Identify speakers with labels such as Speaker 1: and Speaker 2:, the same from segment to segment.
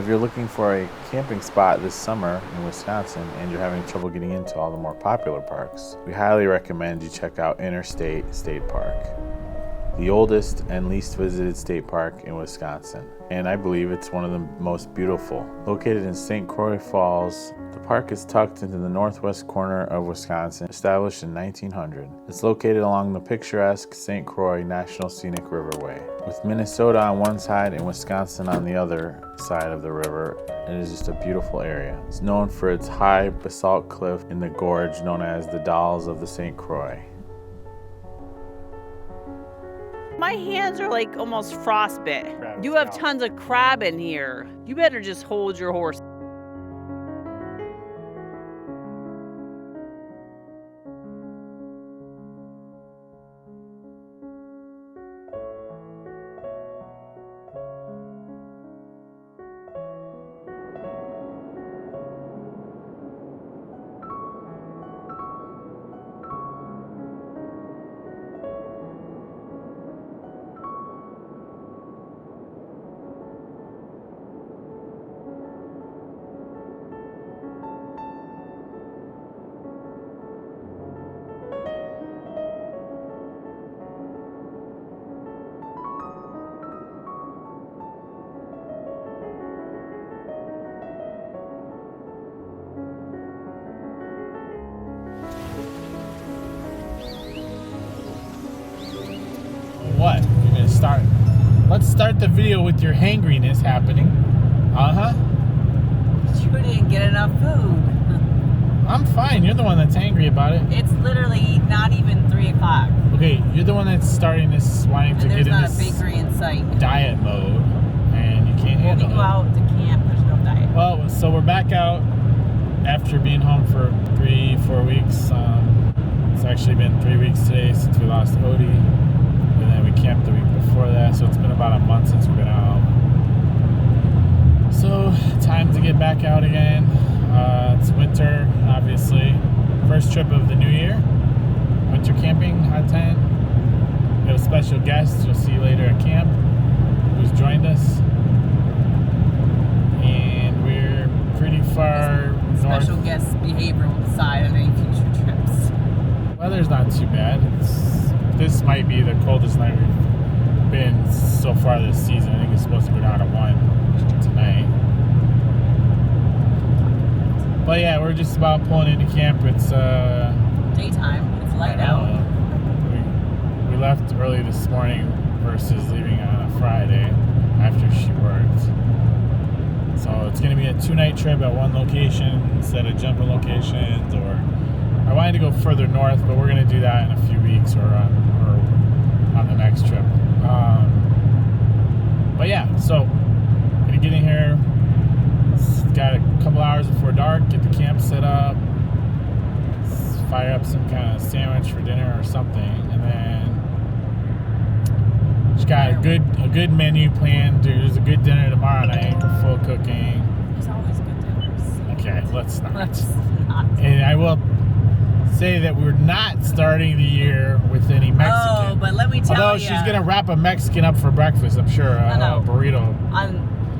Speaker 1: if you're looking for a camping spot this summer in Wisconsin and you're having trouble getting into all the more popular parks, we highly recommend you check out Interstate State Park, the oldest and least visited state park in Wisconsin, and I believe it's one of the most beautiful. Located in St. Croix Falls, the park is tucked into the northwest corner of Wisconsin, established in 1900. It's located along the picturesque St. Croix National Scenic Riverway. With Minnesota on one side and Wisconsin on the other side of the river, it is just a beautiful area. It's known for its high basalt cliff in the gorge known as the Dalles of the St. Croix.
Speaker 2: My hands are like almost frostbit. You have tons of crab in here. You better just hold your horse.
Speaker 3: What? You're gonna start? Let's start the video with your hangriness happening.
Speaker 2: You didn't get enough food.
Speaker 3: I'm fine. You're the one that's angry about it.
Speaker 2: It's literally not even 3 o'clock.
Speaker 3: Okay, you're the one that's starting this, wanting to get in this
Speaker 2: There's not a bakery in sight.
Speaker 3: diet mode, and you can't handle
Speaker 2: When we go out to camp, there's no diet.
Speaker 3: Well, so we're back out after being home for 3-4 weeks. It's actually been 3 weeks today since we lost Odie. And then we camped the week before that, so it's been about a month since we've been out. So, time to get back out again. It's winter, obviously. First trip of the new year. Winter camping, hot tent. We have a special guest you'll see later at camp who's joined us. And we're pretty far north.
Speaker 2: Special guest behavior will decide on any future trips.
Speaker 3: Weather's not too bad. This might be the coldest night we've been so far this season. I think it's supposed to go down to 1 tonight. But yeah, we're just about pulling into camp. It's
Speaker 2: Daytime. It's light out.
Speaker 3: We left early this morning versus leaving on a Friday after she worked. So it's going to be a 2-night trip at one location instead of jumping locations. Or I wanted to go further north, but we're going to do that in a few weeks or on the next trip. But yeah, so gonna get in here. Got a couple hours before dark. Get the camp set up. Fire up some kind of sandwich for dinner or something, and then just got a good menu planned. There's a good dinner tomorrow night. Full cooking.
Speaker 2: There's always good dinners.
Speaker 3: Okay, let's not.
Speaker 2: Let's not.
Speaker 3: And I will say that we're not starting the year with any Mexican.
Speaker 2: Oh, but let me tell you.
Speaker 3: Although she's gonna wrap a Mexican up for breakfast, I'm sure. A burrito.
Speaker 2: On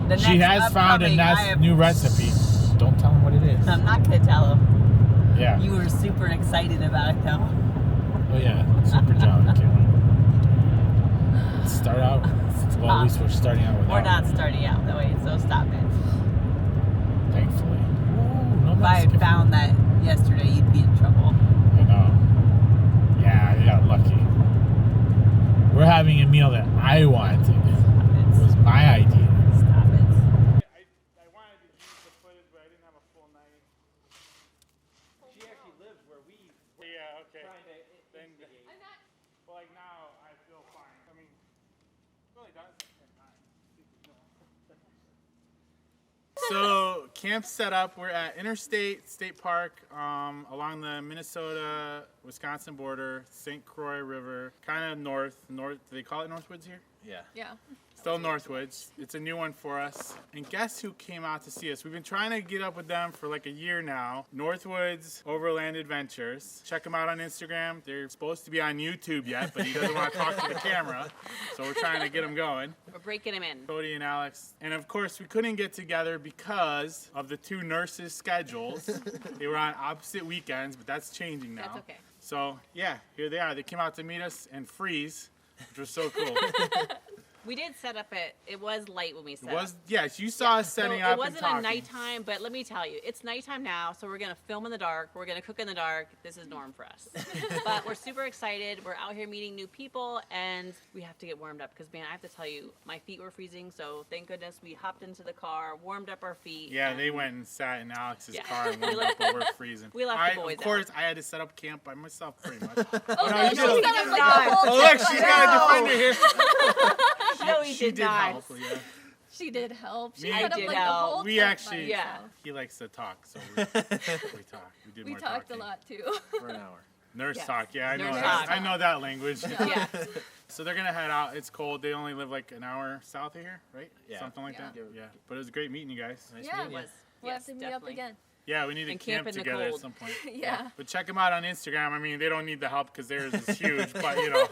Speaker 2: the next
Speaker 3: She has found a new recipe. Don't tell him what it is.
Speaker 2: I'm not gonna tell him.
Speaker 3: Yeah.
Speaker 2: You were super excited about it though.
Speaker 3: Oh yeah, super jolly. Can't wait. Let's start out. Well, at least we're starting out with.
Speaker 2: We're not starting out that way, so stop it.
Speaker 3: Thankfully. Ooh, no
Speaker 2: If I had found that yesterday, you'd be in trouble.
Speaker 3: I know. Yeah, you got lucky. We're having a meal that I wanted. It was my idea.
Speaker 2: Stop it.
Speaker 3: I wanted to use the footage, but I didn't have a full night.
Speaker 4: She actually lives where we.
Speaker 3: Yeah, okay.
Speaker 4: Then,
Speaker 3: Well, like now, I feel fine. I mean, it really does take time. So, camp set up. We're at Interstate State Park along the Minnesota-Wisconsin border, St. Croix River, kind of north. Do they call it Northwoods here? Yeah.
Speaker 5: Yeah.
Speaker 3: Still Northwoods. It's a new one for us. And guess who came out to see us? We've been trying to get up with them for like a year now. Northwoods Overland Adventures. Check them out on Instagram. They're supposed to be on YouTube yet, but he doesn't want to talk to the camera. So we're trying to get them going.
Speaker 2: We're breaking him in.
Speaker 3: Cody and Alex. And of course, we couldn't get together because of the two nurses' schedules. They were on opposite weekends, but that's changing now.
Speaker 2: That's okay.
Speaker 3: So yeah, here they are. They came out to meet us and freeze, which was so cool.
Speaker 2: We did set up it was light when we set
Speaker 3: It was,
Speaker 2: up.
Speaker 3: yes, you saw us setting up
Speaker 2: It wasn't
Speaker 3: and talking.
Speaker 2: a nighttime, but let me tell you, it's nighttime now, so we're gonna film in the dark. We're gonna cook in the dark. This is norm for us. But we're super excited. We're out here meeting new people, and we have to get warmed up because, man, I have to tell you, my feet were freezing. So thank goodness we hopped into the car, warmed up our feet.
Speaker 3: Yeah,
Speaker 2: and
Speaker 3: they went and sat in Alex's
Speaker 2: Yeah.
Speaker 3: car and warmed up, but we're freezing.
Speaker 2: We left the boys
Speaker 3: Of course, I had to set up camp by myself pretty much.
Speaker 5: Oh,
Speaker 3: no,
Speaker 5: no,
Speaker 3: you
Speaker 5: she's
Speaker 3: did.
Speaker 5: got like
Speaker 2: not.
Speaker 5: the whole
Speaker 3: Oh, look,
Speaker 5: trip
Speaker 3: she's
Speaker 5: like
Speaker 3: got a
Speaker 5: that.
Speaker 3: defender here.
Speaker 2: No, he
Speaker 3: She
Speaker 2: did not.
Speaker 3: help, yeah.
Speaker 5: She did help. She
Speaker 3: Me
Speaker 5: set up
Speaker 2: did
Speaker 5: like
Speaker 2: help.
Speaker 5: the whole
Speaker 3: We
Speaker 5: trip by
Speaker 3: actually,
Speaker 2: Yeah.
Speaker 5: herself.
Speaker 3: he likes to talk, so we talk. We did
Speaker 5: We
Speaker 3: more
Speaker 5: talked
Speaker 3: talking.
Speaker 5: a lot too.
Speaker 6: For an hour.
Speaker 3: Nurse
Speaker 2: Yes.
Speaker 3: talk, yeah, I know
Speaker 2: Nurse
Speaker 3: that.
Speaker 2: talk.
Speaker 3: I know that language.
Speaker 2: Yeah.
Speaker 3: So they're gonna head out. It's cold. They only live like an hour south of here, right?
Speaker 6: Yeah.
Speaker 3: Something like
Speaker 5: Yeah.
Speaker 3: that. Yeah. But it was great meeting you guys.
Speaker 6: Nice
Speaker 5: Yeah.
Speaker 6: meeting
Speaker 2: It
Speaker 6: you.
Speaker 2: was.
Speaker 5: We'll
Speaker 2: Yes,
Speaker 5: have to meet
Speaker 2: definitely.
Speaker 5: up again.
Speaker 3: Yeah, we need to
Speaker 2: And
Speaker 3: camp
Speaker 2: camp in the
Speaker 3: together at
Speaker 2: cold.
Speaker 3: some point.
Speaker 5: Yeah.
Speaker 3: But check them out on Instagram. I mean, they don't need the help because theirs is huge, but you know,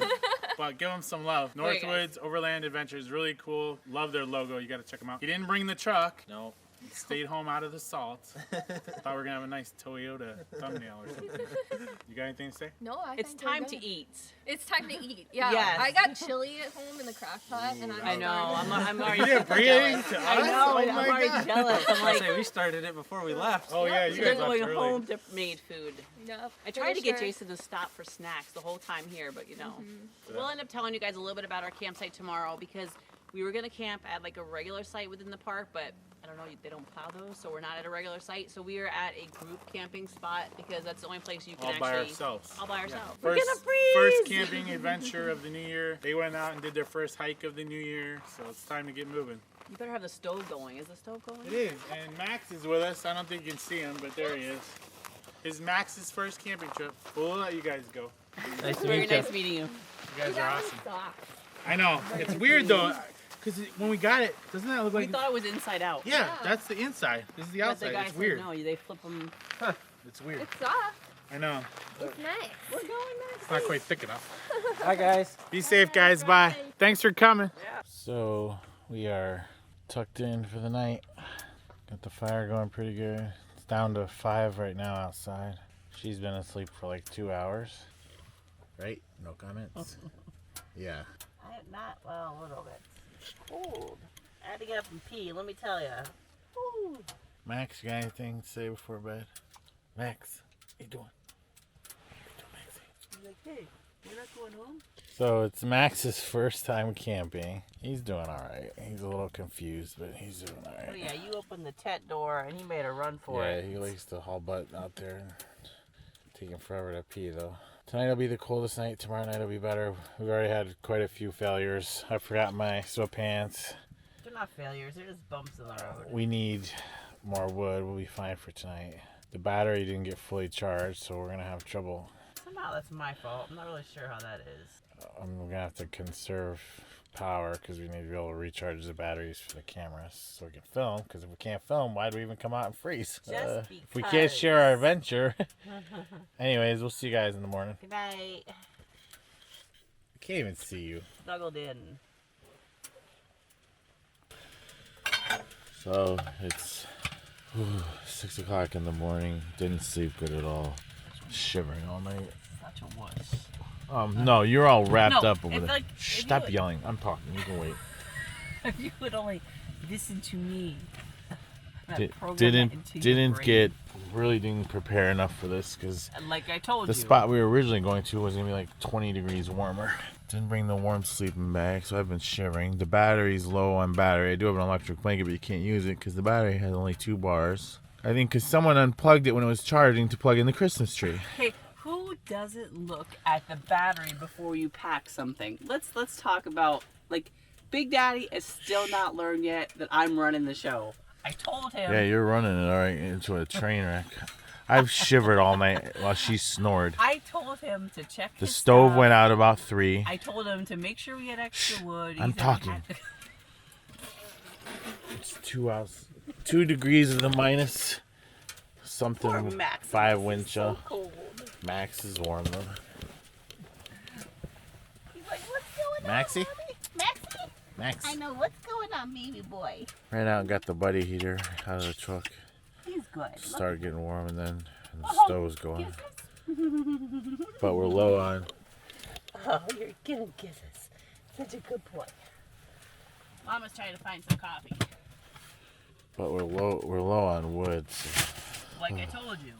Speaker 3: but give them some love.
Speaker 2: Okay, guys.
Speaker 3: Northwoods Overland Adventures, really cool. Love their logo. You got to check them out. He didn't bring the truck.
Speaker 6: No.
Speaker 3: Stayed home out of the salt. Thought we were gonna have a nice Toyota thumbnail or something. You got anything to say?
Speaker 5: No, I
Speaker 2: It's
Speaker 5: think we're
Speaker 2: time
Speaker 5: good.
Speaker 2: to eat.
Speaker 5: It's time to eat. Yeah.
Speaker 2: Yes.
Speaker 5: I got chili at home in the crock pot, and
Speaker 2: I know. I'm already
Speaker 3: You didn't bring anything
Speaker 2: jealous.
Speaker 3: to
Speaker 2: I
Speaker 3: us?
Speaker 2: know.
Speaker 3: Oh
Speaker 2: I'm
Speaker 3: my
Speaker 2: already
Speaker 3: God.
Speaker 2: jealous. I'm
Speaker 6: I
Speaker 2: like,
Speaker 6: say we started it before we left.
Speaker 3: Oh yeah, you
Speaker 2: we're
Speaker 3: guys
Speaker 2: going
Speaker 3: left early.
Speaker 2: home to made food.
Speaker 5: Yep.
Speaker 2: I tried to get
Speaker 5: Pretty
Speaker 2: Jason to stop for snacks the whole time here, but you know,
Speaker 3: Mm-hmm.
Speaker 2: we'll end up telling you guys a little bit about our campsite tomorrow because we were gonna camp at like a regular site within the park, but I don't know, they don't plow those, so we're not at a regular site. So we are at a group camping spot because that's the only place you can
Speaker 3: All
Speaker 2: actually
Speaker 3: by ourselves.
Speaker 2: all by ourselves.
Speaker 3: First,
Speaker 2: We're gonna freeze.
Speaker 3: first camping adventure of the new year. They went out and did their first hike of the new year, so it's time to get moving.
Speaker 2: You better have the stove going. Is the stove going?
Speaker 3: It is, and Max is with us. I don't think you can see him, but there he is. It's Max's first camping trip. We'll let you guys go.
Speaker 6: Nice to
Speaker 2: Very
Speaker 6: meet you.
Speaker 2: nice meeting you.
Speaker 3: You guys are awesome. I know. It's weird though, because when we got it, doesn't that look
Speaker 2: We
Speaker 3: like?
Speaker 2: thought it was inside out.
Speaker 3: Yeah, that's the inside. This is the
Speaker 2: But the
Speaker 3: outside.
Speaker 2: guy
Speaker 3: It's
Speaker 2: said
Speaker 3: weird.
Speaker 2: no, they flip them.
Speaker 3: It's weird.
Speaker 5: It's soft.
Speaker 3: I know.
Speaker 5: It's nice.
Speaker 2: We're going next.
Speaker 3: It's not quite thick enough.
Speaker 6: Hi guys.
Speaker 3: Be safe, guys. Bye. Thanks for coming. So we are tucked in for the night. Got the fire going pretty good. It's down to 5 right now outside. She's been asleep for like 2 hours. Right? No comments? Yeah.
Speaker 2: Well, a little bit. Cold. I had to get up and pee, let me tell you. Ooh.
Speaker 3: Max, you got anything to say before bed? Max, what you doing? What you doing, Maxie?
Speaker 2: Like, hey, we're not going home?
Speaker 3: So it's Max's first time camping. He's doing all right. He's a little confused, but he's doing all right.
Speaker 2: Oh yeah, you opened the tent door and he made a run for
Speaker 3: Yeah,
Speaker 2: it.
Speaker 3: he likes to haul butt out there and taking forever to pee though. Tonight will be the coldest night. Tomorrow night will be better. We've already had quite a few failures. I forgot my sweatpants.
Speaker 2: They're not failures, they're just bumps in the road.
Speaker 3: We need more wood. We'll be fine for tonight. The battery didn't get fully charged, so we're gonna have trouble.
Speaker 2: Somehow that's my fault. I'm not really sure how that is.
Speaker 3: I'm gonna have to conserve power because we need to be able to recharge the batteries for the cameras so we can film. Because if we can't film, why do we even come out and freeze?
Speaker 2: Just
Speaker 3: If we can't
Speaker 2: because.
Speaker 3: share our adventure. Anyways, we'll see you guys in the morning.
Speaker 2: Good night.
Speaker 3: I can't even see you.
Speaker 2: Snuggled in.
Speaker 1: So it's 6 o'clock in the morning. Didn't sleep good at all. Shivering all night.
Speaker 2: Such a wuss.
Speaker 1: No, you're all wrapped
Speaker 2: No,
Speaker 1: up over
Speaker 2: it's
Speaker 1: there.
Speaker 2: like- if
Speaker 1: Shh,
Speaker 2: you
Speaker 1: stop
Speaker 2: would-
Speaker 1: yelling. I'm talking. You can wait.
Speaker 2: If you would only listen to me. Not program that
Speaker 1: Didn't
Speaker 2: into your
Speaker 1: didn't
Speaker 2: brain.
Speaker 1: get really didn't prepare enough for this because
Speaker 2: Like I told
Speaker 1: the
Speaker 2: you.
Speaker 1: spot we were originally going to was gonna be like 20 degrees warmer. Didn't bring the warm sleeping bag, so I've been shivering. The battery's low on battery. I do have an electric blanket, but you can't use it because the battery has only 2 bars. I think because someone unplugged it when it was charging to plug in the Christmas tree.
Speaker 2: Hey, who doesn't look at the battery before you pack something? Let's talk about, like, Big Daddy has still not learned yet that I'm running the show. I told him.
Speaker 1: Yeah, you're running it all right into a train wreck. I've shivered all night while she snored.
Speaker 2: I told him to check
Speaker 1: The
Speaker 2: his
Speaker 1: stove
Speaker 2: stuff.
Speaker 1: went out about 3.
Speaker 2: I told him to make sure we had extra wood.
Speaker 1: I'm
Speaker 2: He said we
Speaker 1: talking.
Speaker 2: had to-
Speaker 1: It's 2 degrees in the minus. Something 5 wind chill. Max is warm though.
Speaker 7: He's like, what's going
Speaker 1: Maxie?
Speaker 7: on, mommy? Maxie?
Speaker 1: Max.
Speaker 7: I know, what's going on, baby boy?
Speaker 1: Ran out and got the buddy heater out of the truck.
Speaker 7: He's good.
Speaker 1: Started getting warm and then the
Speaker 7: Oh,
Speaker 1: stove's going. But we're low on.
Speaker 7: Oh, you're giving kisses. Such a good boy.
Speaker 2: Mama's trying to find some coffee.
Speaker 1: But we're low on wood. So
Speaker 2: Like I told you.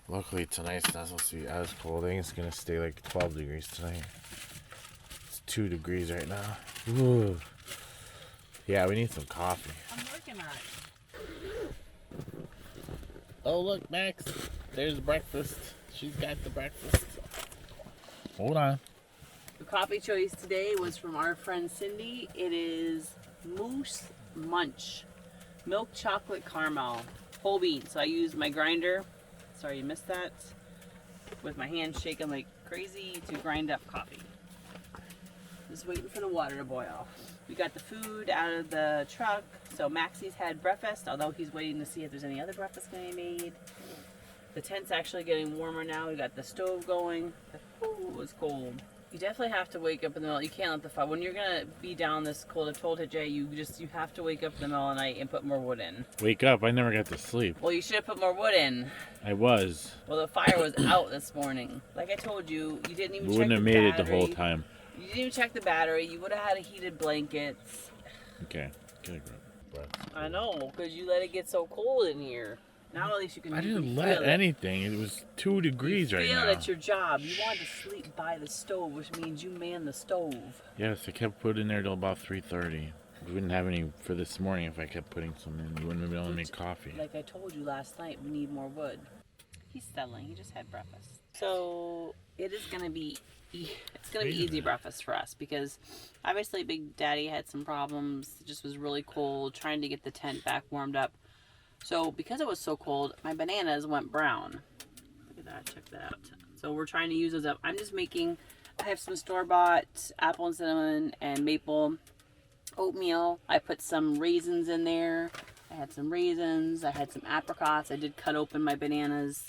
Speaker 1: luckily tonight's not supposed to be as cold. I think it's gonna stay like 12 degrees tonight. It's 2 degrees right now. Ooh. Yeah, we need some coffee.
Speaker 2: I'm working on it.
Speaker 1: Oh look, Max. There's breakfast. She's got the breakfast. Hold on.
Speaker 2: The coffee choice today was from our friend Cindy. It is Moose Munch. Milk chocolate caramel. Whole bean. So I used my grinder. Sorry you missed that. With my hands shaking like crazy to grind up coffee. Just waiting for the water to boil. We got the food out of the truck. So Maxie's had breakfast, although he's waiting to see if there's any other breakfast going to be made. The tent's actually getting warmer now. We got the stove going. Ooh, it's cold. You definitely have to wake up in the middle. You can't let the fire. When you're gonna be down this cold, I've told Jay, you have to wake up in the middle of the night and put more wood in.
Speaker 1: Wake up. I never got to sleep.
Speaker 2: Well, you should have put more wood in.
Speaker 1: I was.
Speaker 2: Well, the fire was out this morning. Like I told you, you didn't even
Speaker 1: We
Speaker 2: check
Speaker 1: wouldn't
Speaker 2: the
Speaker 1: have made it the
Speaker 2: battery.
Speaker 1: whole time.
Speaker 2: You didn't even check the battery. You would have had a heated blankets.
Speaker 1: Okay. Get a grip.
Speaker 2: I know, because you let it get so cold in here. Now at least you can.
Speaker 1: I didn't
Speaker 2: feel
Speaker 1: let
Speaker 2: it.
Speaker 1: anything. It was 2 degrees right
Speaker 2: Feel
Speaker 1: now.
Speaker 2: it's your job. You wanted to sleep by the stove, which means you man the stove.
Speaker 1: Yes, I kept putting there till about 3:30. We wouldn't have any for this morning if I kept putting some in. You wouldn't have been able to make coffee.
Speaker 2: Like I told you last night, we need more wood. He's settling. He just had breakfast. So it is gonna be. It's gonna be easy breakfast for us because obviously Big Daddy had some problems. It just was really cold. Trying to get the tent back warmed up. So because it was so cold, my bananas went brown. Look at that, check that out. So we're trying to use those up. I have some store-bought apple and cinnamon and maple oatmeal. I put some raisins in there. I had some raisins. I had some apricots. I did cut open my bananas.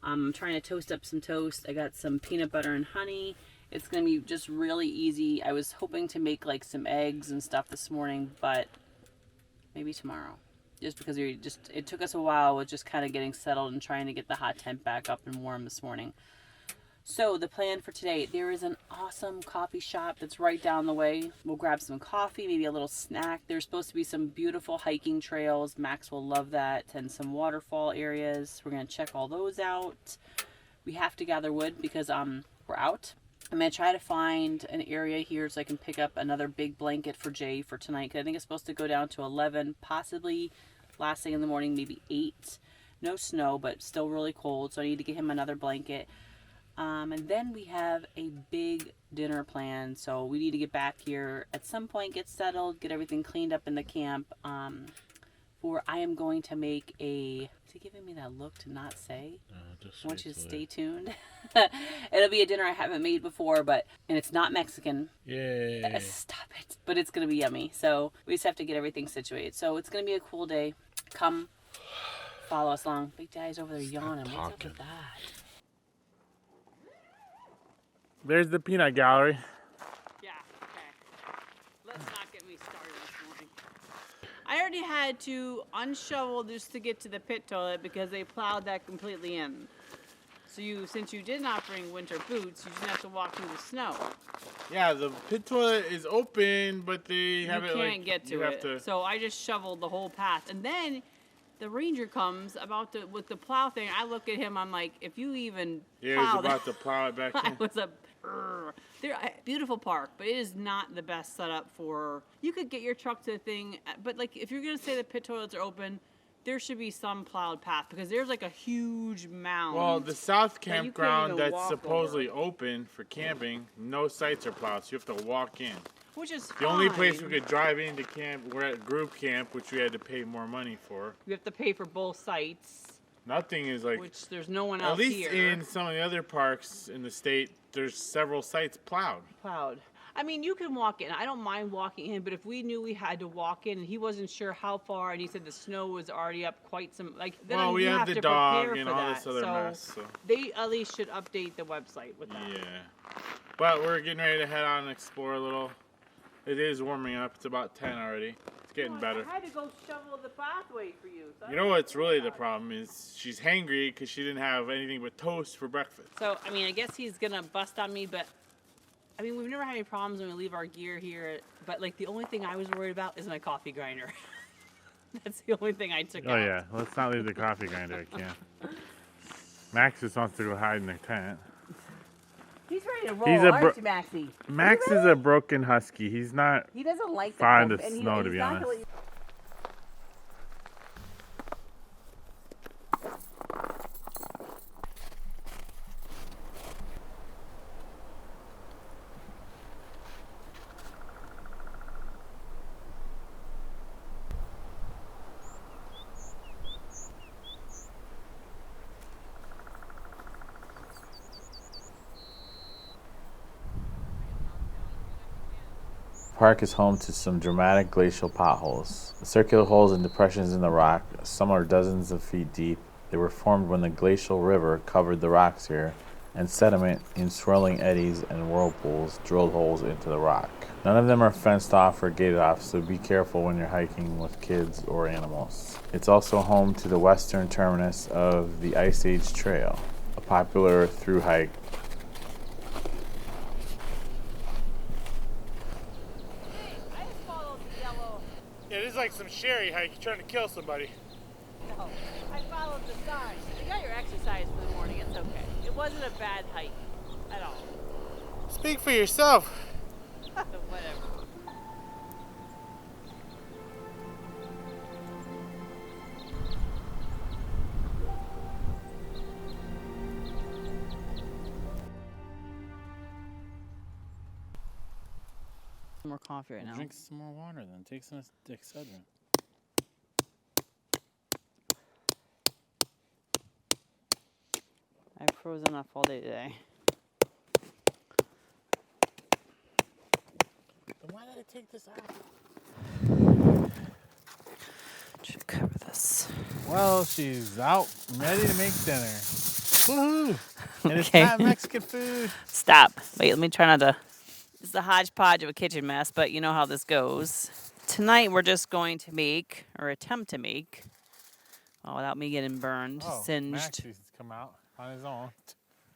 Speaker 2: I'm trying to toast up some toast. I got some peanut butter and honey. It's going to be just really easy. I was hoping to make like some eggs and stuff this morning, but maybe tomorrow. Just because it took us a while with just kind of getting settled and trying to get the hot tent back up and warm this morning. So the plan for today, there is an awesome coffee shop that's right down the way. We'll grab some coffee, maybe a little snack. There's supposed to be some beautiful hiking trails. Max will love that. And some waterfall areas. We're going to check all those out. We have to gather wood because we're out. I'm going to try to find an area here so I can pick up another big blanket for Jay for tonight. Because I think it's supposed to go down to 11, possibly last thing in the morning, maybe 8. No snow, but still really cold. So I need to get him another blanket. And then we have a big dinner planned. So we need to get back here at some point, get settled, get everything cleaned up in the camp. I am going to make a... Is he giving me that look to not say? I want you to stay tuned. It'll be a dinner I haven't made before, and it's not Mexican.
Speaker 1: Yay.
Speaker 2: Stop it. But it's going to be yummy. So we just have to get everything situated. So it's going to be a cool day. Come follow us along. Big Daddy's over there yawning. What's up with that?
Speaker 3: There's the peanut gallery.
Speaker 2: Yeah, okay. Let's not get me started this morning. I already had to unshovel just to get to the pit toilet because they plowed that completely in. So since you did not bring winter boots, you just have to walk through the snow.
Speaker 3: Yeah, the pit toilet is open, but they have it like...
Speaker 2: You can't get to it. So I just shoveled the whole path. And then the ranger comes with the plow thing. I look at him, I'm like, if you even
Speaker 3: Yeah,
Speaker 2: plow
Speaker 3: he's about to plow it back
Speaker 2: I
Speaker 3: in.
Speaker 2: was beautiful park, but it is not the best setup for. You could get your truck to the thing, but like if you're gonna say the pit toilets are open, there should be some plowed path because there's like a huge mound.
Speaker 3: Well, the south
Speaker 2: that you couldn't
Speaker 3: campground
Speaker 2: even
Speaker 3: that's
Speaker 2: walk
Speaker 3: supposedly open for camping, no sites are plowed, so you have to walk in.
Speaker 2: Which is
Speaker 3: The only place
Speaker 2: fine.
Speaker 3: we could drive into camp, we're at group camp, which we had to pay more money for.
Speaker 2: You have to pay for both sites,
Speaker 3: Nothing is like...
Speaker 2: which there's no one else
Speaker 3: At least
Speaker 2: here.
Speaker 3: in some of the other parks in the state, there's several sites plowed.
Speaker 2: Plowed. I mean, you can walk in. I don't mind walking in, but if we knew we had to walk in and he wasn't sure how far, and he said the snow was already up quite some, like, then
Speaker 3: Well, we
Speaker 2: you
Speaker 3: have
Speaker 2: have
Speaker 3: the
Speaker 2: to
Speaker 3: dog
Speaker 2: prepare
Speaker 3: and
Speaker 2: for
Speaker 3: all
Speaker 2: that.
Speaker 3: this other
Speaker 2: so
Speaker 3: mess, so.
Speaker 2: they at least should update the website with that.
Speaker 3: Yeah. But we're getting ready to head on and explore a little. It is warming up. It's about 10 already. It's getting better.
Speaker 2: I had to go shovel the pathway for you. So
Speaker 3: You know what's really the problem is she's hangry because she didn't have anything but toast for breakfast.
Speaker 2: So, I mean, I guess he's gonna bust on me, but I mean, we've never had any problems when we leave our gear here. But like, the only thing I was worried about is my coffee grinder. That's the only thing I took out.
Speaker 3: Oh yeah, let's not leave the coffee grinder. I can't. Max just wants to go hide in the tent.
Speaker 7: He's ready to roll,
Speaker 3: He's a
Speaker 7: aren't you, Maxie?
Speaker 3: Max is a broken husky. He's not.
Speaker 7: He doesn't like the
Speaker 3: Fond
Speaker 7: cold,
Speaker 3: of
Speaker 7: and
Speaker 3: snow, to
Speaker 7: he's
Speaker 3: be
Speaker 7: not
Speaker 3: honest.
Speaker 7: gonna-
Speaker 1: The park is home to some dramatic glacial potholes. The circular holes and depressions in the rock, some are dozens of feet deep. They were formed when the glacial river covered the rocks here, and sediment in swirling eddies and whirlpools drilled holes into the rock. None of them are fenced off or gated off, so be careful when you're hiking with kids or animals. It's also home to the western terminus of the Ice Age Trail, a popular through hike.
Speaker 2: I just followed the yellow.
Speaker 3: Yeah, this is like some Sherry hike. You're trying to kill somebody.
Speaker 2: No, I followed the sign. You got your exercise for the morning. It's okay. It wasn't a bad hike at all.
Speaker 3: Speak for yourself.
Speaker 2: Whatever. More coffee right now.
Speaker 3: Drink some more water then. Take some Excedrin.
Speaker 2: I've frozen up all day today.
Speaker 3: Then why did I take this off?
Speaker 2: Should cover this.
Speaker 3: Well, she's out, ready to make dinner. Woohoo! And it's
Speaker 2: Okay.
Speaker 3: not Mexican food.
Speaker 2: Stop. Wait, let me try not to. It's a hodgepodge of a kitchen mess, but you know how this goes. Tonight we're just going to make, or attempt to make, without me getting burned, singed.
Speaker 3: Max needs to come out on his own.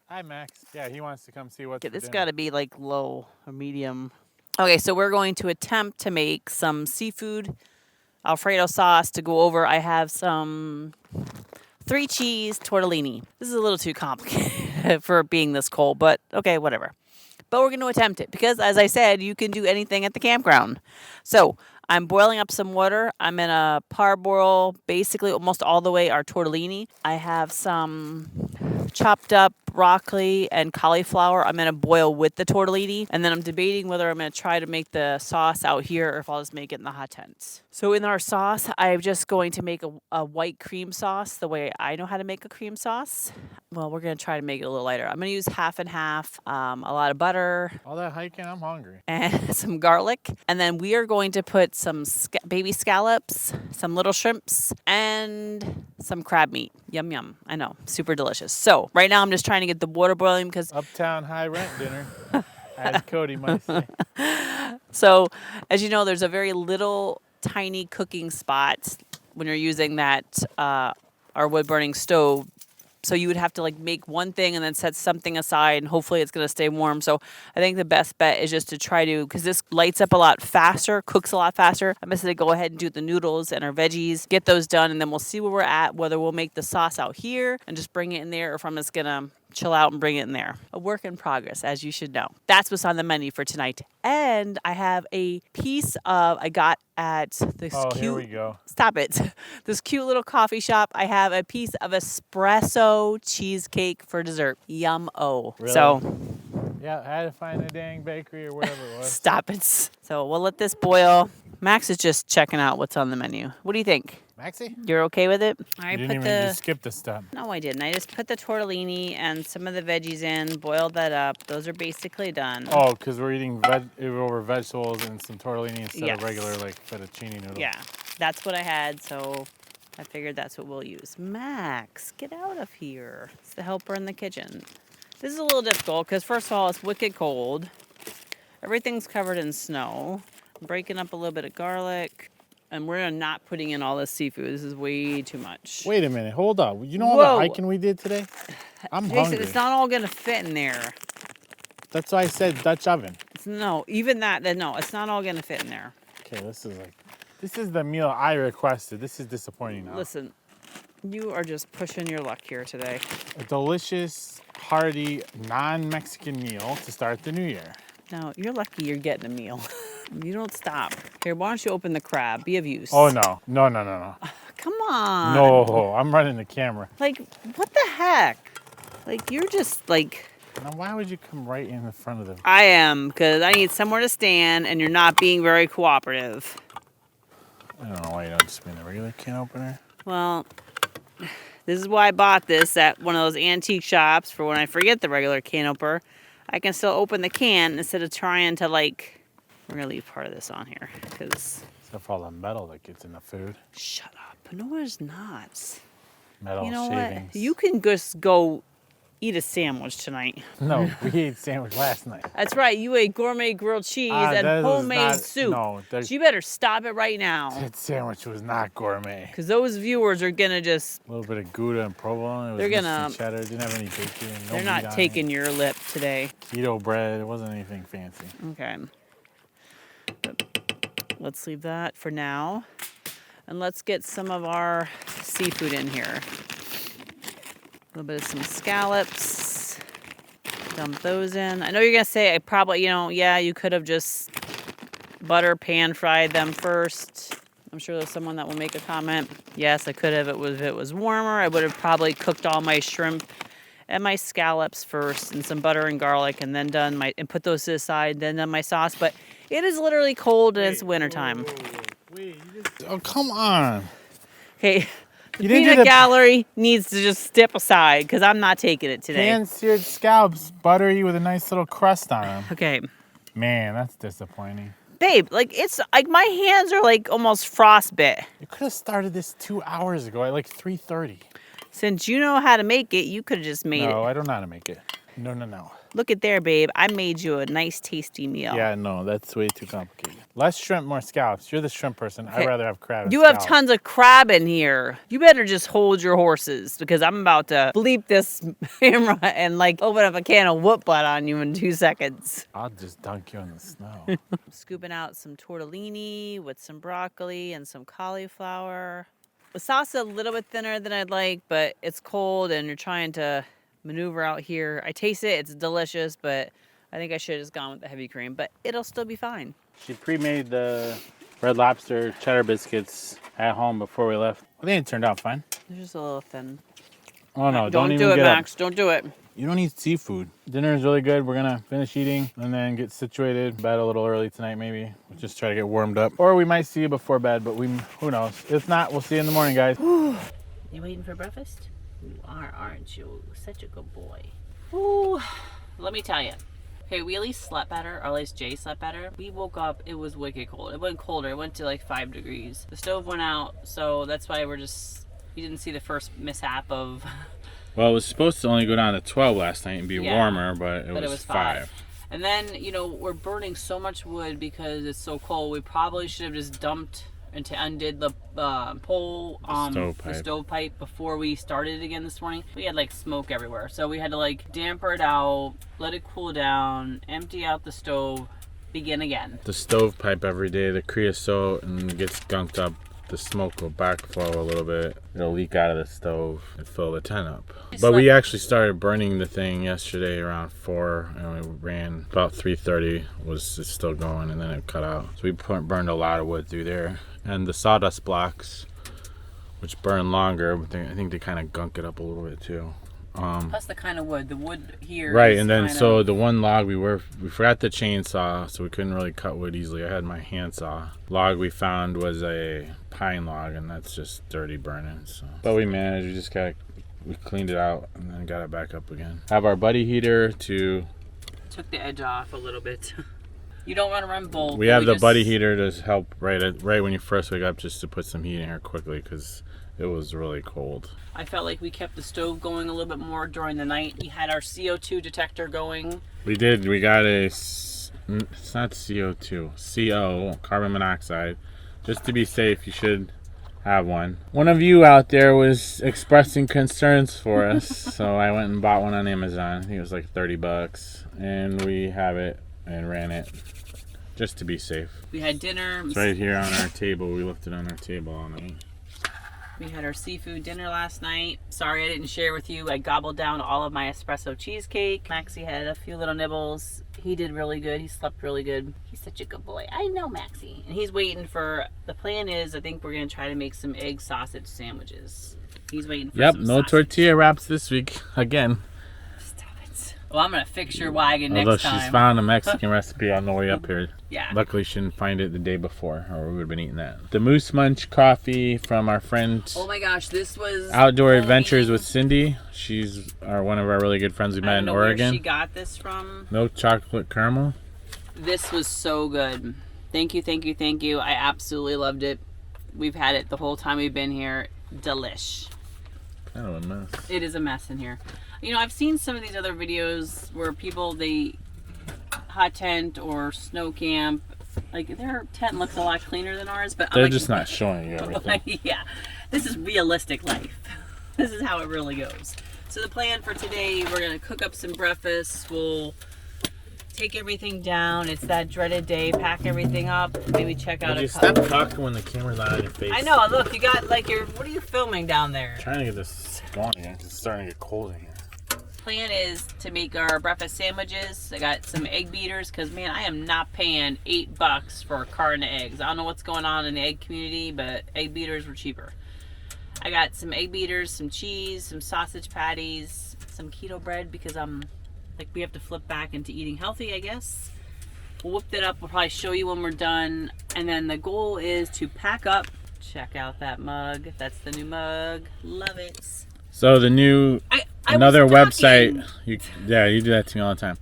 Speaker 3: Hi, Max. Yeah, he wants to come see what's
Speaker 2: Okay,
Speaker 3: for
Speaker 2: this
Speaker 3: dinner.
Speaker 2: got to be like low or medium. Okay, so we're going to attempt to make some seafood Alfredo sauce to go over. I have some 3 cheese tortellini. This is a little too complicated for being this cold, but okay, whatever. But we're going to attempt it because, as I said, you can do anything at the campground. So I'm boiling up some water. I'm in a parboil, basically almost all the way our tortellini. I have some chopped up broccoli and cauliflower. I'm going to boil with the tortellini. And then I'm debating whether I'm going to try to make the sauce out here or if I'll just make it in the hot tents. So in our sauce, I'm just going to make a white cream sauce the way I know how to make a cream sauce. Well, we're going to try to make it a little lighter. I'm going to use half and half, a lot of butter,
Speaker 3: All that hiking, I'm hungry.
Speaker 2: and some garlic. And then we are going to put some baby scallops, some little shrimps, and some crab meat. Yum, yum. I know. Super delicious. So right now I'm just trying to get the water boiling because
Speaker 3: Uptown high rent dinner, as Cody might say.
Speaker 2: so as you know, there's a very little tiny cooking spot when you're using that our wood burning stove. So you would have to like make one thing and then set something aside, and hopefully it's going to stay warm. So I think the best bet is just to try to, because this lights up a lot faster, cooks a lot faster. I'm just going to go ahead and do the noodles and our veggies, get those done, and then we'll see where we're at, whether we'll make the sauce out here and just bring it in there, or if I'm just going to chill out and bring it in there. A work in progress, as you should know. That's what's on the menu for tonight. And I have a piece of, I got at this
Speaker 3: Oh,
Speaker 2: cute,
Speaker 3: here we go.
Speaker 2: stop it, this cute little coffee shop. I have a piece of espresso cheesecake for dessert. Yum-o.
Speaker 3: Really?
Speaker 2: So
Speaker 3: Yeah, I had to find a dang bakery or whatever it was.
Speaker 2: stop it. So we'll let this boil. Max is just checking out what's on the menu. What do you think?
Speaker 3: Maxie?
Speaker 2: You're okay with it? I
Speaker 3: You didn't
Speaker 2: put
Speaker 3: even
Speaker 2: the...
Speaker 3: you skipped a step.
Speaker 2: No, I didn't. I just put the tortellini and some of the veggies in, boiled that up. Those are basically done.
Speaker 3: Oh, because we're eating over vegetables and some tortellini instead of regular like fettuccine noodle.
Speaker 2: Yeah, that's what I had, so I figured that's what we'll use. Max, get out of here. It's the helper in the kitchen. This is a little difficult because first of all, it's wicked cold. Everything's covered in snow. I'm breaking up a little bit of garlic. And we're not putting in all this seafood. This is way too much.
Speaker 3: Wait a minute, hold up. You know all
Speaker 2: Whoa.
Speaker 3: the hiking we did today? I'm
Speaker 2: Jason,
Speaker 3: hungry.
Speaker 2: it's not all gonna fit in there.
Speaker 3: That's why I said Dutch oven.
Speaker 2: No, even that, no, it's not all gonna fit in there.
Speaker 3: Okay, this is the meal I requested. This is disappointing now.
Speaker 2: Listen, you are just pushing your luck here today.
Speaker 3: A delicious, hearty, non-Mexican meal to start the new year.
Speaker 2: No, you're lucky you're getting a meal. You don't stop. Here, why don't you open the crab? Be of use.
Speaker 3: Oh, no. No.
Speaker 2: Come on.
Speaker 3: No, I'm running the camera.
Speaker 2: Like, what the heck? Like, you're just like...
Speaker 3: Now, why would you come right in the front of the...
Speaker 2: I am, because I need somewhere to stand, and you're not being very cooperative.
Speaker 3: I don't know why you don't just bring the regular can opener.
Speaker 2: Well, this is why I bought this at one of those antique shops for when I forget the regular can opener. I can still open the can instead of trying to, like... We're going to leave part of this on here, because...
Speaker 3: Except for all the metal that gets in the food.
Speaker 2: Shut up. No, there's not.
Speaker 3: Metal
Speaker 2: You know
Speaker 3: shavings.
Speaker 2: what? You can just go eat a sandwich tonight.
Speaker 3: No, we ate sandwich last night.
Speaker 2: That's right. You ate gourmet grilled cheese and
Speaker 3: that was
Speaker 2: homemade
Speaker 3: not-
Speaker 2: soup.
Speaker 3: no,
Speaker 2: So you better stop it right now.
Speaker 3: That sandwich was not gourmet.
Speaker 2: Because those viewers are going to just...
Speaker 3: A little bit of Gouda and provolone. It was
Speaker 2: They're
Speaker 3: mixed
Speaker 2: gonna-
Speaker 3: in cheddar. Didn't have any bacon. No
Speaker 2: They're
Speaker 3: meat
Speaker 2: not
Speaker 3: on
Speaker 2: taking your lip today.
Speaker 3: it. Keto bread. It wasn't anything fancy.
Speaker 2: Okay. But let's leave that for now. And let's get some of our seafood in here. A little bit of some scallops. Dump those in. I know you're going to say, I probably, yeah, you could have just butter pan fried them first. I'm sure there's someone that will make a comment. Yes, I could have. If it was warmer, I would have probably cooked all my shrimp and my scallops first in some butter and garlic and then and put those to the side, then done my sauce. But it is literally cold and it's wintertime.
Speaker 3: Oh, come on.
Speaker 2: Okay, the
Speaker 3: You didn't do
Speaker 2: peanut
Speaker 3: the-
Speaker 2: gallery needs to just step aside because I'm not taking it today.
Speaker 3: Pan-seared scallops, buttery with a nice little crust on them.
Speaker 2: Okay,
Speaker 3: Man, that's disappointing.
Speaker 2: babe, like it's like my hands are like almost frostbit.
Speaker 3: You could have started this 2 hours ago at like 3:30.
Speaker 2: Since you know how to make it, you could have just made
Speaker 3: No,
Speaker 2: it.
Speaker 3: I don't know how to make it. No.
Speaker 2: Look at there, babe. I made you a nice, tasty meal.
Speaker 3: Yeah, no, that's way too complicated. Less shrimp, more scallops. You're the shrimp person.
Speaker 2: Okay.
Speaker 3: I'd rather have crab and
Speaker 2: You have
Speaker 3: scallops.
Speaker 2: tons of crab in here. You better just hold your horses because I'm about to bleep this camera and like open up a can of whoop butt on you in 2 seconds.
Speaker 3: I'll just dunk you in the snow.
Speaker 2: Scooping out some tortellini with some broccoli and some cauliflower. The sauce is a little bit thinner than I'd like, but it's cold and you're trying to maneuver out here. I taste it. It's delicious, but I think I should have just gone with the heavy cream, but it'll still be fine.
Speaker 3: She pre-made the Red Lobster cheddar biscuits at home before we left. I think it turned out fine.
Speaker 2: They're just a little thin.
Speaker 3: Oh no,
Speaker 2: Don't
Speaker 3: even
Speaker 2: do it,
Speaker 3: get
Speaker 2: Max.
Speaker 3: up.
Speaker 2: Don't do it.
Speaker 3: You don't eat seafood. Dinner is really good. We're gonna finish eating and then get situated. Bed a little early tonight, maybe. We'll just try to get warmed up. Or we might see you before bed, but who knows? If not, we'll see you in the morning, guys.
Speaker 2: You waiting for breakfast? You are, aren't you? Such a good boy. Ooh, let me tell you. Okay, we at least slept better, or at least Jay slept better. We woke up, it was wicked cold. It went colder, it went to like 5 degrees. The stove went out, so that's why we didn't see the first mishap of...
Speaker 3: Well, it was supposed to only go down to 12 last night and be
Speaker 2: Yeah,
Speaker 3: warmer, but it was 5.
Speaker 2: And then, we're burning so much wood because it's so cold. We probably should have just dumped and undid the
Speaker 3: stovepipe.
Speaker 2: stovepipe before we started again this morning. We had like smoke everywhere. So we had to like damper it out, let it cool down, empty out the stove, begin again.
Speaker 3: The stovepipe every day, the creosote, and it gets gunked up. The smoke will backflow a little bit. It'll leak out of the stove and fill the tent up. But we actually started burning the thing yesterday around 4, and we ran about 3:30. Was still going, and then it cut out. So we burned a lot of wood through there, and the sawdust blocks, which burn longer, but I think they kind of gunk it up a little bit too.
Speaker 2: Plus the kind of wood. The wood here.
Speaker 3: Right,
Speaker 2: is
Speaker 3: and then
Speaker 2: kind
Speaker 3: so
Speaker 2: of-
Speaker 3: the one log we forgot the chainsaw, so we couldn't really cut wood easily. I had my handsaw. Log we found was a pine log, and that's just dirty burning. So, but we managed. We cleaned it out and then got it back up again. Have our buddy heater to.
Speaker 2: took the edge off a little bit. You don't want to run both.
Speaker 3: We have the buddy heater to help right when you first wake up, just to put some heat in here quickly because it was really cold.
Speaker 2: I felt like we kept the stove going a little bit more during the night. We had our CO2 detector going.
Speaker 3: We did. We got it's not CO2, CO, carbon monoxide. Just to be safe, you should have one. One of you out there was expressing concerns for us, so I went and bought one on Amazon. I think it was like $30, and we have it and ran it just to be safe.
Speaker 2: We had dinner.
Speaker 3: It's right here on our table. We left it on our table all night.
Speaker 2: We had our seafood dinner last night. Sorry I didn't share with you. I gobbled down all of my espresso cheesecake. Maxie had a few little nibbles. He did really good. He slept really good. He's such a good boy. I know, Maxie. And he's waiting for, the plan is, I think we're going to try to make some egg sausage sandwiches. He's waiting for some
Speaker 3: No
Speaker 2: sausage.
Speaker 3: tortilla wraps this week again.
Speaker 2: Stop it. Well, I'm going to fix your wagon
Speaker 3: Although
Speaker 2: next time.
Speaker 3: she's found a Mexican recipe on the way up here.
Speaker 2: Yeah.
Speaker 3: Luckily, she didn't find it the day before, or we would have been eating that. The Moose Munch coffee from our friend
Speaker 2: Oh my gosh, this was
Speaker 3: Outdoor
Speaker 2: homemade.
Speaker 3: Adventures with Cindy. She's one of our really good friends we
Speaker 2: I
Speaker 3: met
Speaker 2: don't
Speaker 3: in
Speaker 2: know where
Speaker 3: Oregon.
Speaker 2: she got this from.
Speaker 3: Milk chocolate caramel.
Speaker 2: This was so good. Thank you, thank you, thank you. I absolutely loved it. We've had it the whole time we've been here. Delish.
Speaker 3: Kind of a mess.
Speaker 2: It is a mess in here. You know, I've seen some of these other videos where people, they hot tent or snow camp, like their tent looks a lot cleaner than ours, but
Speaker 3: They're
Speaker 2: I'm
Speaker 3: just not showing you everything.
Speaker 2: yeah, this is realistic life. This is how it really goes. So the plan for today, we're gonna cook up some breakfast. We'll take everything down. It's that dreaded day. Pack everything up. Maybe check out
Speaker 3: Would
Speaker 2: a
Speaker 3: you
Speaker 2: couple.
Speaker 3: stop talking when the camera's not on your face?
Speaker 2: I know. Look, you got like your. What are you filming down there?
Speaker 3: I'm trying to get this going again because it's starting to get cold in here.
Speaker 2: Plan is to make our breakfast sandwiches. I got some egg beaters because man, I am not paying $8 for a carton of eggs. I don't know what's going on in the egg community, but egg beaters were cheaper. I got some egg beaters, some cheese, some sausage patties, some keto bread because like we have to flip back into eating healthy, I guess. We'll whip that up. We'll probably show you when we're done. And then the goal is to pack up. Check out that mug. That's the new mug. Love it.
Speaker 3: So the new another website. You do that to me all the time.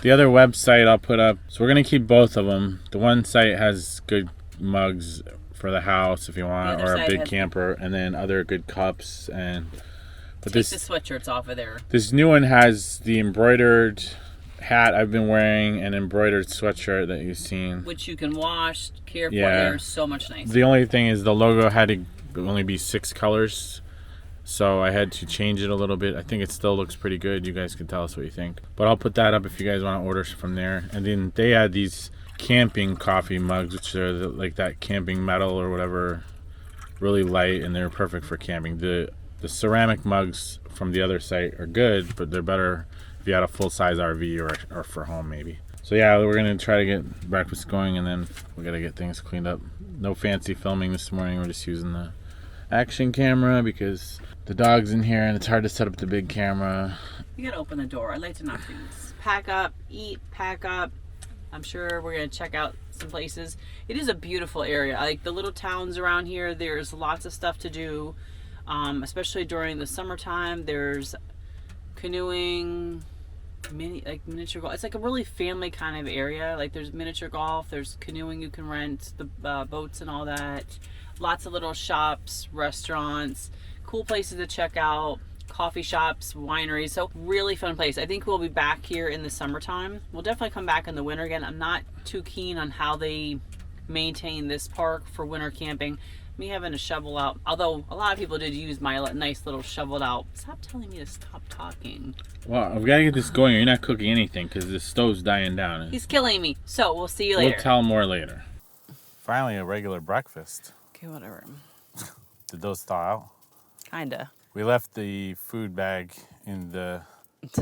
Speaker 3: The other website I'll put up. So we're gonna keep both of them. The one site has good mugs for the house if you want,
Speaker 2: The other
Speaker 3: or a
Speaker 2: side
Speaker 3: big
Speaker 2: has-
Speaker 3: camper, and then other good cups and. But
Speaker 2: Take the sweatshirts off of there.
Speaker 3: this new one has the embroidered hat I've been wearing, and embroidered sweatshirt that you've seen.
Speaker 2: Which you can wash, care for.
Speaker 3: Yeah.
Speaker 2: They're so much nicer.
Speaker 3: The only thing is the logo had to only be 6 colors, so I had to change it a little bit. I think it still looks pretty good. You guys can tell us what you think. But I'll put that up if you guys want to order from there. And then they had these camping coffee mugs, which are like that camping metal or whatever, really light, and they're perfect for camping. The ceramic mugs from the other site are good, but they're better if you had a full-size RV or for home maybe. So yeah, we're gonna try to get breakfast going, and then we gotta get things cleaned up. No fancy filming this morning. We're just using the action camera because the dog's in here and it's hard to set up the big camera.
Speaker 2: You gotta open the door. I'd like to knock things. Pack up, eat, pack up. I'm sure we're gonna check out some places. It is a beautiful area. Like the little towns around here, there's lots of stuff to do. Especially during the summertime. There's canoeing, miniature golf. It's like a really family kind of area. Like there's miniature golf, there's canoeing you can rent, the boats and all that. Lots of little shops, restaurants, cool places to check out, coffee shops, wineries. So really fun place. I think we'll be back here in the summertime. We'll definitely come back in the winter again. I'm not too keen on how they maintain this park for winter camping. Me having a shovel out, although a lot of people did use my nice little shoveled out. Stop telling me to stop talking.
Speaker 3: Well, I've got to get this going. You're not cooking anything because the stove's dying down.
Speaker 2: He's killing me. So we'll see you later.
Speaker 3: We'll tell more later.
Speaker 1: Finally, a regular breakfast.
Speaker 2: Okay, whatever.
Speaker 1: Did those thaw out?
Speaker 2: Kinda.
Speaker 1: We left the food bag in the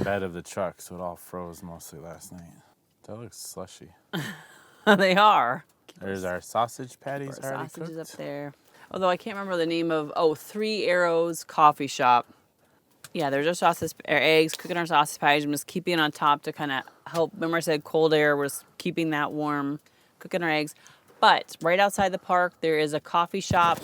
Speaker 1: bed of the truck, so it all froze mostly last night. That looks slushy.
Speaker 2: They are.
Speaker 1: There's our sausage patties
Speaker 2: Our
Speaker 1: already
Speaker 2: sausages
Speaker 1: cooked.
Speaker 2: up there. Although I can't remember the name of, 3 Arrows Coffee Shop. Yeah, there's our sausage, our eggs, cooking our sausage pies. I'm just keeping it on top to kind of help. Remember I said cold air was keeping that warm, cooking our eggs. But right outside the park, there is a coffee shop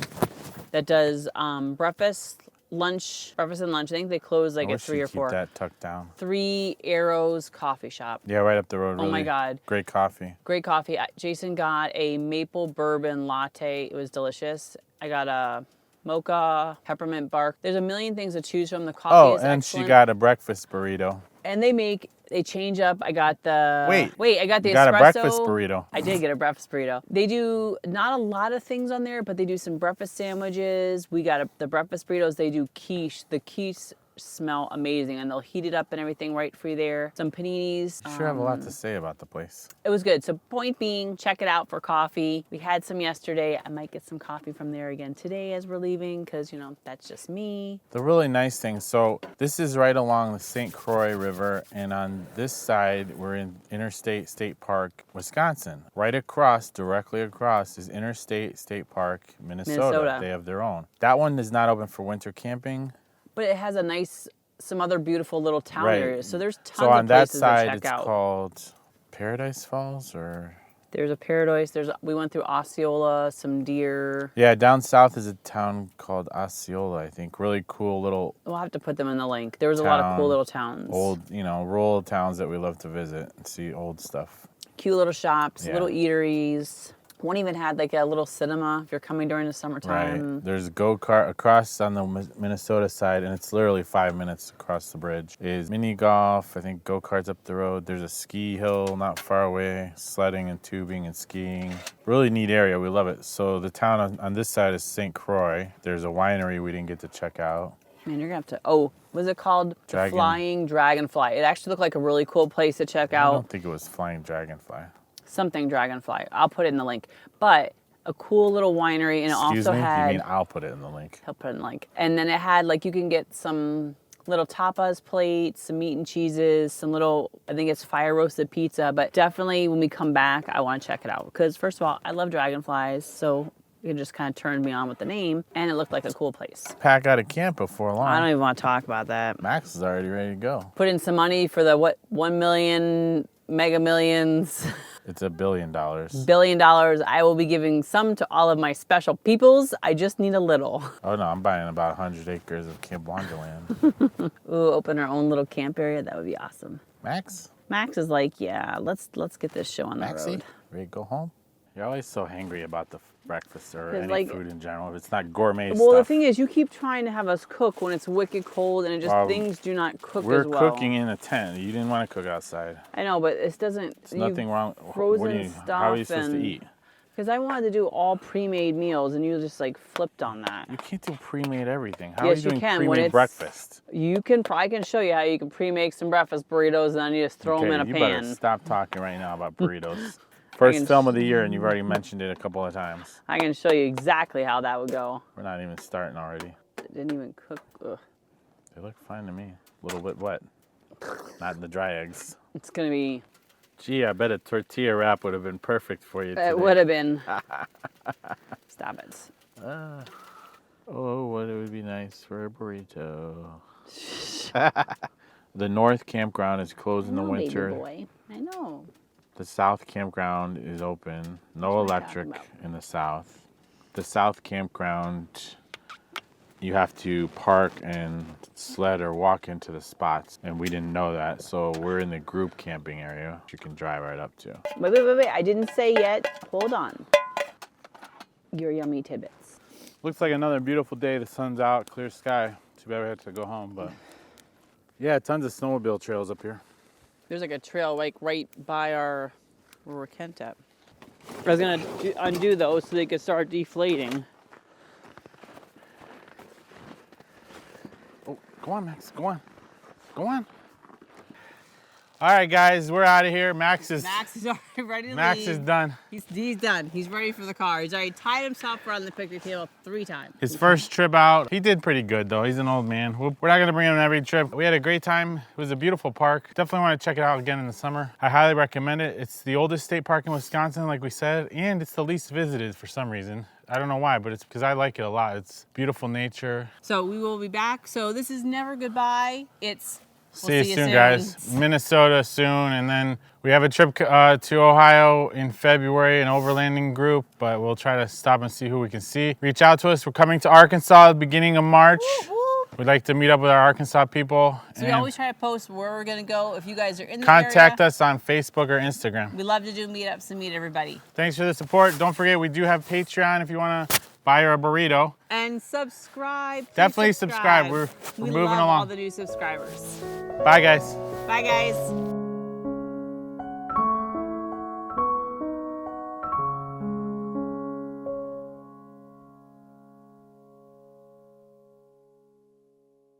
Speaker 2: that does breakfast and lunch. I think they close like
Speaker 3: I
Speaker 2: at
Speaker 3: wish
Speaker 2: 3
Speaker 3: you'd
Speaker 2: or 4.
Speaker 3: keep that tucked down.
Speaker 2: 3 Arrows Coffee Shop.
Speaker 3: Yeah, right up the road.
Speaker 2: Oh my
Speaker 3: really
Speaker 2: God.
Speaker 3: Great coffee.
Speaker 2: Great coffee. Jason got a maple bourbon latte. It was delicious. I got a mocha peppermint bark. There's a million things to choose from. The coffee
Speaker 3: Oh,
Speaker 2: is
Speaker 3: and
Speaker 2: excellent.
Speaker 3: she got a breakfast burrito.
Speaker 2: And they change up. I got the
Speaker 3: Wait,
Speaker 2: I got the
Speaker 3: you
Speaker 2: espresso.
Speaker 3: got a breakfast burrito.
Speaker 2: I did get a breakfast burrito. They do not a lot of things on there, but they do some breakfast sandwiches. We got the breakfast burritos. They do quiche. The quiche smell amazing, and they'll heat it up and everything right for you there. Some paninis.
Speaker 3: You sure have a lot to say about the place.
Speaker 2: It was good. So point being, check it out for coffee. We had some yesterday. I might get some coffee from there again today as we're leaving because, you know, that's just me.
Speaker 3: The really nice thing, so this is right along the St. Croix River, and on this side, we're in Interstate State Park, Wisconsin. Right across, directly across, is Interstate State Park, Minnesota. They have their own. That one is not open for winter camping.
Speaker 2: But it has some other beautiful little town
Speaker 3: Right.
Speaker 2: areas. So there's tons
Speaker 3: So on
Speaker 2: of
Speaker 3: that
Speaker 2: places
Speaker 3: side,
Speaker 2: to check
Speaker 3: it's
Speaker 2: out.
Speaker 3: called Paradise Falls, or...
Speaker 2: There's a Paradise. We went through Osceola, some deer.
Speaker 3: Yeah, down south is a town called Osceola, I think. Really cool little
Speaker 2: We'll have to put them in the link. There was a lot of cool
Speaker 3: town,
Speaker 2: little towns.
Speaker 3: old, rural towns that we love to visit and see old stuff.
Speaker 2: Cute little shops,
Speaker 3: Yeah.
Speaker 2: little eateries. One even had like a little cinema if you're coming during the summertime.
Speaker 3: Right. There's a go-kart across on the Minnesota side, and it's literally 5 minutes across the bridge. Is mini golf, I think go-karts up the road. There's a ski hill not far away, sledding and tubing and skiing. Really neat area. We love it. So the town on this side is St. Croix. There's a winery we didn't get to check out.
Speaker 2: Man, you're gonna have to. Oh, was it called the Flying Dragonfly? It actually looked like a really cool place to check
Speaker 3: I
Speaker 2: out.
Speaker 3: don't think it was Flying Dragonfly.
Speaker 2: Something Dragonfly. I'll put it in the link. But a cool little winery, and
Speaker 3: Excuse
Speaker 2: it also
Speaker 3: me?
Speaker 2: had.
Speaker 3: You mean I'll put it in the link?
Speaker 2: He'll put it in the link. And then it had like you can get some little tapas plates, some meat and cheeses, some little, I think it's fire roasted pizza. But definitely when we come back, I want to check it out because first of all, I love dragonflies, so it just kind of turned me on with the name, and it looked like a cool place.
Speaker 3: Pack out of camp before long.
Speaker 2: I don't even want to talk about that.
Speaker 3: Max is already ready to go.
Speaker 2: Put in some money for the 1 million mega millions.
Speaker 3: It's $1 billion.
Speaker 2: $1 billion. I will be giving some to all of my special peoples. I just need a little.
Speaker 3: Oh no, I'm buying about 100 acres of Camp Wonderland.
Speaker 2: Ooh, open our own little camp area. That would be awesome.
Speaker 3: Max?
Speaker 2: Max is like, yeah, let's get this show on the
Speaker 3: Maxie?
Speaker 2: road.
Speaker 3: Ready to go home? You're always so hangry about the breakfast or
Speaker 2: 'Cause,
Speaker 3: any
Speaker 2: like-
Speaker 3: food in general. If it's not gourmet
Speaker 2: Well, the
Speaker 3: stuff.
Speaker 2: thing is, you keep trying to have us cook when it's wicked cold, and it just things do not cook
Speaker 3: We're
Speaker 2: as well.
Speaker 3: cooking in a tent. You didn't want to cook outside.
Speaker 2: I know, but it doesn't.
Speaker 3: There's nothing wrong.
Speaker 2: Frozen
Speaker 3: How are you
Speaker 2: stuff
Speaker 3: supposed to
Speaker 2: and-
Speaker 3: eat?
Speaker 2: Because I wanted to do all pre-made meals, and you just like flipped on that.
Speaker 3: You can't do pre-made everything. How
Speaker 2: Yes,
Speaker 3: are you
Speaker 2: you
Speaker 3: doing
Speaker 2: can, when
Speaker 3: pre-made
Speaker 2: it's-
Speaker 3: breakfast?
Speaker 2: You can. I can show you how you can pre-make some breakfast burritos, and then you just throw them in a
Speaker 3: you
Speaker 2: pan.
Speaker 3: better stop talking right now about burritos. First
Speaker 2: can-
Speaker 3: film of the year, and you've already mentioned it a couple of times.
Speaker 2: I can show you exactly how that would go.
Speaker 3: We're not even starting already.
Speaker 2: It didn't even cook. Ugh.
Speaker 3: They look fine to me. A little bit wet. Not in the dry eggs.
Speaker 2: It's gonna be.
Speaker 3: Gee, I bet a tortilla wrap would have been perfect for you today.
Speaker 2: It would have been. Stop it.
Speaker 3: Oh, what it would be nice for a burrito. The North Campground is closed in the
Speaker 2: No,
Speaker 3: winter.
Speaker 2: baby boy. I know.
Speaker 3: The South Campground is open. No
Speaker 2: What am I
Speaker 3: electric
Speaker 2: talking about?
Speaker 3: in the South. The South Campground, you have to park and sled or walk into the spots, and we didn't know that, so we're in the group camping area you can drive right up to.
Speaker 2: Wait. I didn't say yet. Hold on. Your yummy tidbits.
Speaker 3: Looks like another beautiful day. The sun's out, clear sky. Too bad we had to go home, but yeah, tons of snowmobile trails up here.
Speaker 2: There's like a trail like right by where we're Kent at. I was gonna undo those so they could start deflating.
Speaker 3: Oh, go on, Max. Go on. Go on. All right, guys, we're out of here. Max is
Speaker 2: Max is already ready to
Speaker 3: Max
Speaker 2: leave.
Speaker 3: is done.
Speaker 2: He's done. He's ready for the car. He's already tied himself around the picnic table 3 times.
Speaker 3: His first trip out. He did pretty good though. He's an old man. We're not gonna bring him on every trip. We had a great time. It was a beautiful park. Definitely want to check it out again in the summer. I highly recommend it. It's the oldest state park in Wisconsin, like we said, and it's the least visited for some reason. I don't know why, but it's because I like it a lot. It's beautiful nature.
Speaker 2: So we will be back. So this is never goodbye. It's
Speaker 3: See you soon, guys. Minnesota soon, and then we have a trip to Ohio in February, an overlanding group, but we'll try to stop and see who we can see. Reach out to us. We're coming to Arkansas at the beginning of March.
Speaker 2: Whoop, whoop.
Speaker 3: We'd like to meet up with our Arkansas people.
Speaker 2: So we always try to post where we're gonna go. If you guys are in the
Speaker 3: contact
Speaker 2: area,
Speaker 3: us on Facebook or Instagram.
Speaker 2: we love to do meetups and meet everybody.
Speaker 3: Thanks for the support. Don't forget, we do have Patreon if you want to buy her a burrito.
Speaker 2: And subscribe. Please
Speaker 3: Definitely subscribe. We're
Speaker 2: we
Speaker 3: moving
Speaker 2: love
Speaker 3: along.
Speaker 2: all the new subscribers.
Speaker 3: Bye, guys.
Speaker 2: Bye, guys.